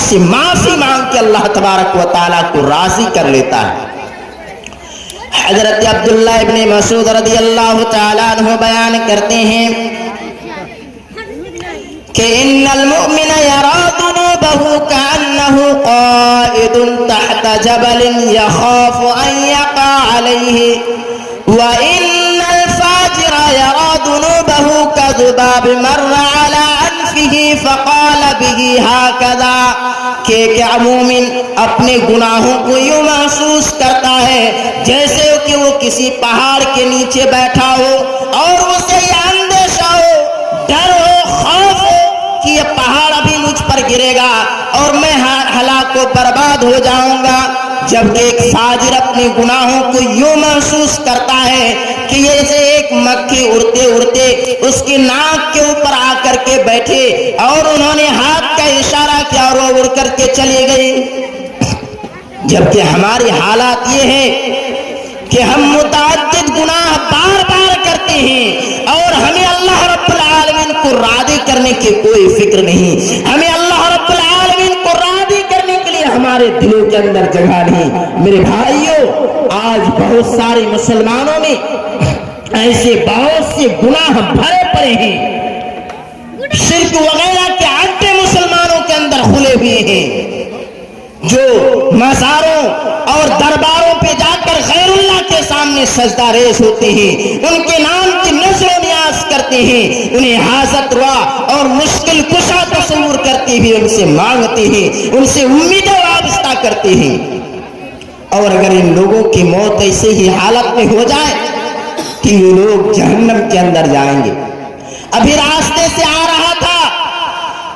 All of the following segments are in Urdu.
سے معافی مانگ کے اللہ تبارک و تعالیٰ کو راضی کر لیتا ہے۔ حضرت عبداللہ ابن مسعود رضی اللہ تعالیٰ عنہ بیان کرتے ہیں کہ ان المؤمن یرا ذنوبہ کأنہ قائد تحت جبل یخاف ان یقع علیہ وان الفاجر یرا ذنوبہ کذباب مر علی انفہ فقال بہ ہکذا کہ مومن اپنے گناہوں کو یوں محسوس کرتا ہے جیسے کہ وہ کسی پہاڑ کے نیچے بیٹھا ہو اور اسے یہ اندیشہ ہو، ڈر ہو، خوف ہو کہ یہ پہاڑ ابھی مجھ پر گرے گا اور میں ہلاک و برباد ہو جاؤں گا، جبکہ ایک فاجر اپنے گناہوں کو یوں محسوس کرتا ہے کہ جیسے ایک مکھی اڑتے اڑتے اس کی ناک کے اوپر آ کر کے بیٹھے اور انہوں نے ہاتھ کا اشارہ کیا اور وہ اڑ کر کے چلی گئی۔ جبکہ ہماری حالات یہ ہے کہ ہم متعدد گناہ بار بار کرتے ہیں اور ہمیں اللہ رب العالمین کو راضی کرنے کی کوئی فکر نہیں، ہمیں اللہ رب العالمین کو راضی کرنے کے لیے ہمارے دلوں کے اندر جگہ نہیں۔ میرے بھائیوں، آج بہت سارے مسلمانوں میں ایسے بہت سے گناہ بھرے پڑے ہیں، شرک وغیرہ کے اڈے مسلمانوں کے اندر کھلے ہوئے ہیں، جو مزاروں اور درباروں پہ جا کر غیر اللہ کے سامنے سجدہ ریز ہوتے ہیں، ان کے نام کی نذر و نیاز کرتے ہیں، انہیں حاجت روا اور مشکل کشا تصور کرتے ہوئے ان سے مانگتے ہیں، ان سے امیدیں وابستہ کرتے ہیں۔ اور اگر ان لوگوں کی موت ایسے ہی حالت میں ہو جائے کہ یہ لوگ جہنم کے اندر جائیں گے۔ ابھی راستے سے آ رہا تھا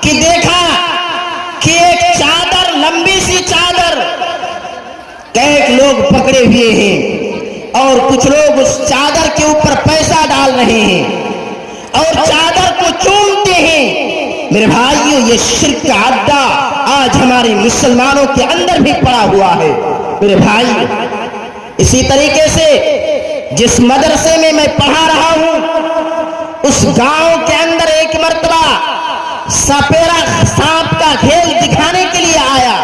کہ دیکھا کہ ایک چادر، لمبی سی چادر کئی لوگ پکڑے ہوئے ہیں اور کچھ لوگ اس چادر کے اوپر پیسہ ڈال رہے ہیں اور چادر کو چومتے ہیں۔ میرے بھائیو، یہ شرک کا اڈا آج ہمارے مسلمانوں کے اندر بھی پڑا ہوا ہے۔ میرے بھائی، اسی طریقے سے جس مدرسے میں میں پڑھا رہا ہوں اس گاؤں کے اندر ایک مرتبہ سپیرا سانپ کا کھیل دکھانے کے لیے آیا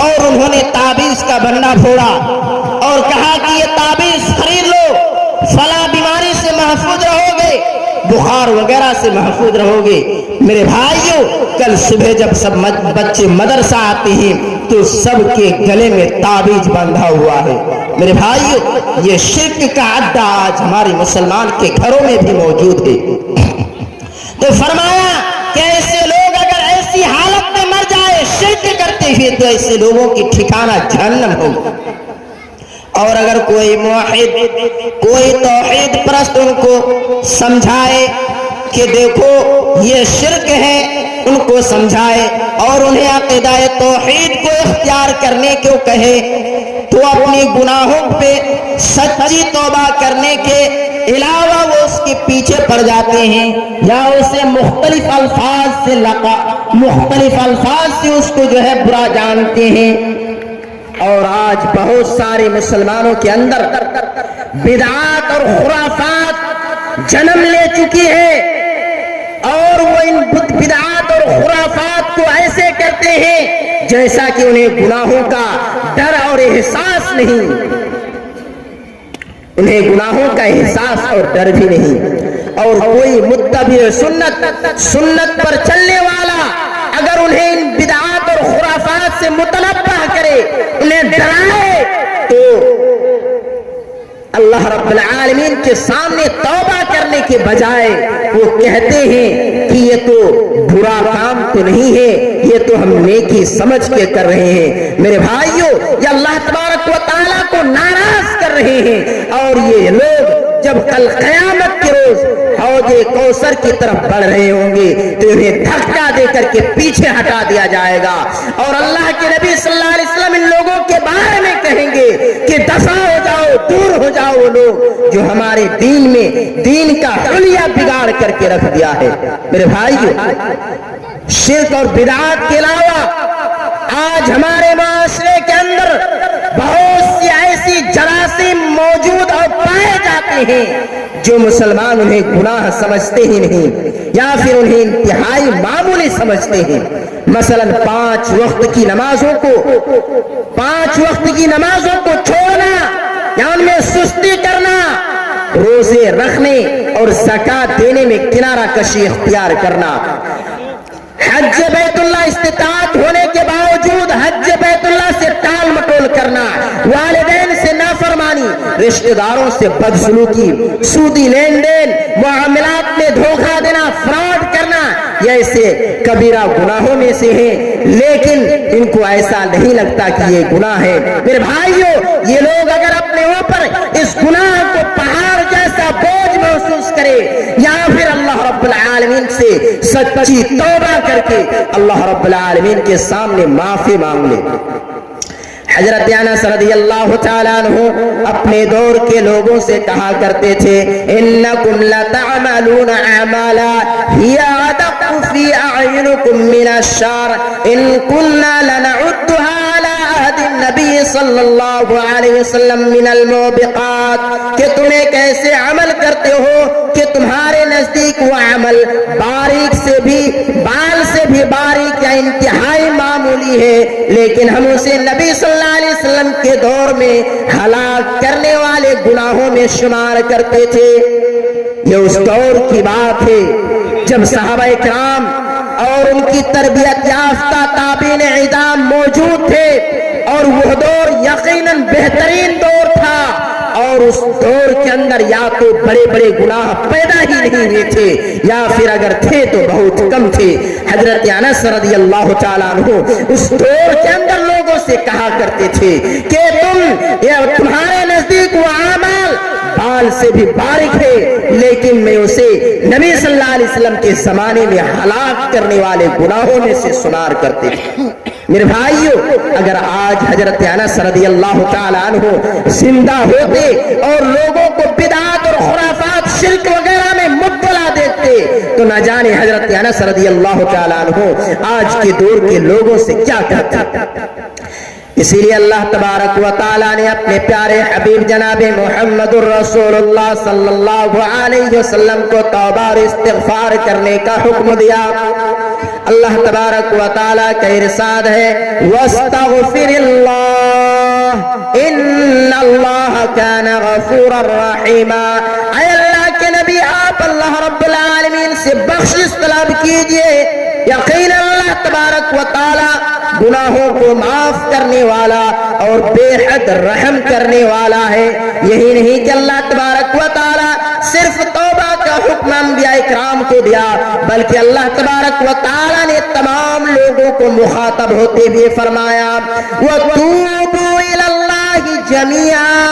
اور انہوں نے تعویذ کا بنڈا پھوڑا اور کہا کہ یہ تعویذ خرید لو، فلاں بیماری سے محفوظ رہو گے، بخار وغیرہ سے محفوظ رہو گے۔ میرے بھائیوں، کل صبح جب سب بچے مدرسہ آتے ہیں تو سب کے گلے میں تعویذ بندھا ہوا ہے۔ میرے بھائیوں، یہ شرک کا اڈا آج ہمارے مسلمان کے گھروں میں بھی موجود ہے۔ تو فرمایا کہ ایسے لوگ اگر ایسی حالت میں مر جائے شرک کرتے ہوئے تو ایسے لوگوں کی ٹھکانہ جہنم ہوگا۔ اور اگر کوئی موحد، کوئی توحید پرست ان کو سمجھائے کہ دیکھو یہ شرک ہے، ان کو سمجھائے اور انہیں عقیدہ توحید کو اختیار کرنے کو کہے تو اپنی گناہوں پہ سچی توبہ کرنے کے علاوہ وہ اس کے پیچھے پڑ جاتے ہیں یا اسے مختلف الفاظ سے اس کو جو ہے برا جانتے ہیں۔ اور آج بہت سارے مسلمانوں کے اندر بدعات اور خرافات جنم لے چکی ہے اور وہ ان بدعات اور خرافات کو ایسے کرتے ہیں جیسا کہ انہیں گناہوں کا ڈر اور احساس نہیں، انہیں گناہوں کا احساس اور ڈر بھی نہیں۔ اور کوئی متبع سنت پر چلنے والا اگر انہیں ان بدعات اور خرافات سے متنبہ کرے، انہیں ڈرائے، تو اللہ رب العالمین کے سامنے توبہ کرنے کے بجائے وہ کہتے ہیں کہ یہ تو برا کام تو نہیں ہے، یہ تو ہم نیکی سمجھ کے کر رہے ہیں۔ میرے بھائیوں، یہ اللہ تبارک و تعالیٰ کو ناراض کر رہے ہیں اور یہ لوگ جب کل قیامت کے روز حوض کوثر کی طرف بڑھ رہے ہوں گے تو انہیں دھکا دے کر کے پیچھے ہٹا دیا جائے گا اور اللہ کے نبی صلی اللہ علیہ وسلم ان لوگوں کے بارے میں کہیں گے کہ دفع ہو جاؤ، دور ہو جاؤ وہ لوگ جو ہمارے دین میں دین کا حلیہ بگاڑ کر کے رکھ دیا ہے۔ میرے بھائیو، شرک اور بدعات کے علاوہ آج ہمارے معاشرے کے اندر بہت سی ایسی جراثیم موجود اور پائے جاتے ہیں جو مسلمان انہیں گناہ سمجھتے ہی نہیں یا پھر انہیں انتہائی معمولی سمجھتے ہیں۔ مثلا 5 وقت کی نمازوں کو چھوڑنا یا ان میں سستی کرنا، روزے رکھنے اور زکوٰۃ دینے میں کنارہ کشی اختیار کرنا، حج بیت اللہ استطاعت ہونے کے باوجود حج بیت اللہ سے ٹال مٹول کرنا، والدین سے نافرمانی، رشتہ داروں سے بدسلوکی، سودی لین دین، معاملات میں دھوکہ دینا، فراڈ کرنا، یہ ایسے کبیرہ گناہوں میں سے ہیں، لیکن ان کو ایسا نہیں لگتا کہ یہ گناہ ہے۔ میرے بھائیوں، یہ لوگ اگر اپنے اوپر اس گناہ کو پہاڑ جیسا بوجھ محسوس کرے یا پھر اللہ رب العالمین سے سچی توبہ کر کے اللہ رب العالمین کے سامنے معافی مانگ لے۔ حضرت انس رضی اللہ تعالیٰ عنہ اپنے دور کے لوگوں سے کہا کرتے تھے، انکم لتعملون اعمالا ہی ادق فی اعینکم من الشر ان کننا لنعدها علی عہد النبی صلی اللہ علیہ وسلم من الموبقات، کہ تم ایک ایسے عمل کرتے ہو کہ تمہارے نزدیک وہ عمل باریک سے بھی بال سے بھی باریک یا انتہائی معمولی ہے، لیکن ہم اسے نبی صلی اللہ علیہ وسلم کے دور میں ہلاک کرنے والے گناہوں میں شمار کرتے تھے۔ یہ اس دور کی بات ہے جب صحابہ کرام اور ان کی تربیت یافتہ تابعین اعظام موجود تھے، اور وہ دور یقیناً بہترین دور تھا، اور اس دور کے اندر یا تو بڑے بڑے گناہ پیدا ہی نہیں ہوئے تھے یا پھر اگر تھے تو بہت کم تھے۔ حضرت انس رضی اللہ تعالیٰ عنہ اس دور کے اندر لوگوں سے کہا کرتے تھے کہ تمہارے نزدیک وہ عمل بال سے بھی باریک ہے، لیکن میں اسے نبی صلی اللہ علیہ وسلم کے زمانے میں ہلاک کرنے والے گناہوں میں سے شمار کرتے تھے۔ میرے بھائیوں، اگر آج حضرت انس رضی اللہ تعالیٰ عنہ زندہ ہوتے اور لوگوں کو بدعات اور خرافات شرک وغیرہ میں مبتلا دیکھتے تو نہ جانے حضرت انس رضی اللہ تعالیٰ عنہ آج کے دور کے لوگوں سے کیا کہتے۔ اسی لیے اللہ تبارک و تعالیٰ نے اپنے پیارے حبیب جناب محمد الرسول اللہ صلی اللہ علیہ وسلم کو توبہ اور استغفار کرنے کا حکم دیا۔ اللہ تبارک و تعالیٰ کا ارشاد ہے، وَاسْتَغْفِرِ اللَّهِ إِنَّ اللَّهَ كَانَ غَفُورًا رَحِيمًا۔ اے اللہ کے نبی، آپ اللہ رب العالمین سے بخشش طلب کیجئے، یقینا اللہ تبارک و تعالیٰ گناہوں کو معاف کرنے والا اور بے حد رحم کرنے والا ہے۔ یہی نہیں کہ اللہ تبارک و تعالیٰ صرف توبہ کا حکم انبیاء کرام کو دیا، بلکہ اللہ تبارک و تعالیٰ نے تمام لوگوں کو مخاطب ہوتے ہوئے فرمایا، وَتُوبُوا إِلَى اللَّهِ جَمِيعًا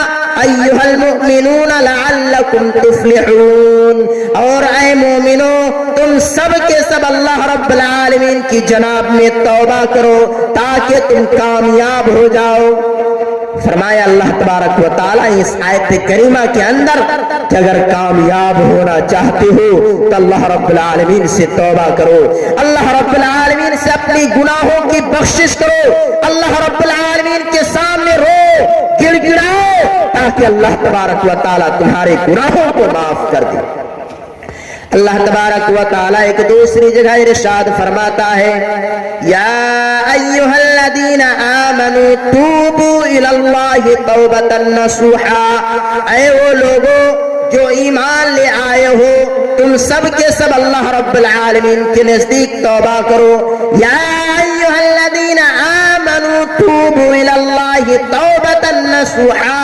أَيُّهَا الْمُؤْمِنُونَ لَعَلَّكُمْ تُفْلِحُونَ، اور اے مومنو تم سب کے سب اللہ رب العالمین کی جناب میں توبہ کرو تاکہ تم کامیاب ہو جاؤ۔ فرمایا اللہ تبارک و تعالیٰ اس آیت کریمہ کے اندر کہ اگر کامیاب ہونا چاہتے ہو تو اللہ رب العالمین سے توبہ کرو، اللہ رب العالمین سے اپنی گناہوں کی بخشش کرو، اللہ رب العالمین کے سامنے رو گڑ گڑاؤ تاکہ اللہ تبارک و تعالیٰ تمہارے گناہوں کو معاف کر دے۔ اللہ تبارک و تعالیٰ ایک دوسری جگہ ارشاد فرماتا ہے، یا ایھا الذین آمنوا توبوا الی اللہ توبۃ نصوحا، اے وہ لوگوں جو ایمان لے آئے ہو تم سب کے سب اللہ رب العالمین کے نزدیک توبہ کرو۔ یا ایھا الذین آمنوا توبوا الی اللہ توبۃ نصوحا،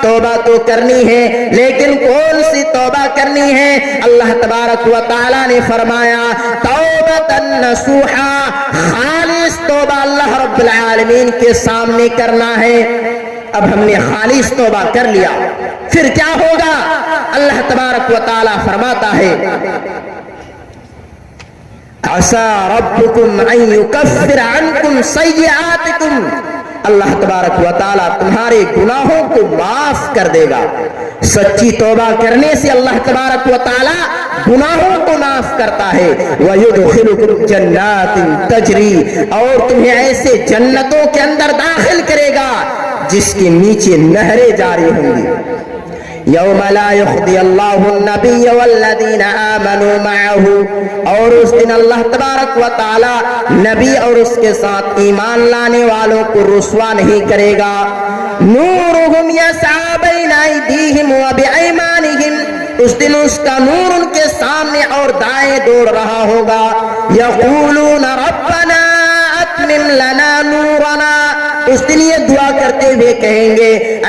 توبہ تو کرنی ہے لیکن کون سی توبہ کرنی ہے؟ اللہ تبارک و تعالیٰ نے فرمایا توبۃ نصوحا، خالص توبہ اللہ رب العالمین کے سامنے کرنا ہے۔ اب ہم نے خالص توبہ کر لیا، پھر کیا ہوگا؟ اللہ تبارک و تعالیٰ فرماتا ہے، عسى ربكم ان يكفر عنكم سيئاتكم، اللہ تبارک و تعالیٰ تمہارے گناہوں کو معاف کر دے گا۔ سچی توبہ کرنے سے اللہ تبارک و تعالیٰ گناہوں کو معاف کرتا ہے۔ وَيُدْخِلُكُمْ جَنَّاتٍ تَجْرِي، اور تمہیں ایسے جنتوں کے اندر داخل کرے گا جس کے نیچے نہریں جاری ہوں گی۔ یوم لا یخزی اللہ النبی والذین آمنوا معه، اور اس دن اللہ تبارک و تعالی نبی اور اس کے ساتھ ایمان لانے والوں کو رسوا نہیں کرے گا۔ نورہم یسعی بین ایدیہم و بایمانہم، اس دن اس کا نور ان کے سامنے اور دائیں دوڑ رہا ہوگا۔ یقولون ربنا اتمم لنا نورنا، اس دن یہ دعا کرتے ہوئے کہیں گے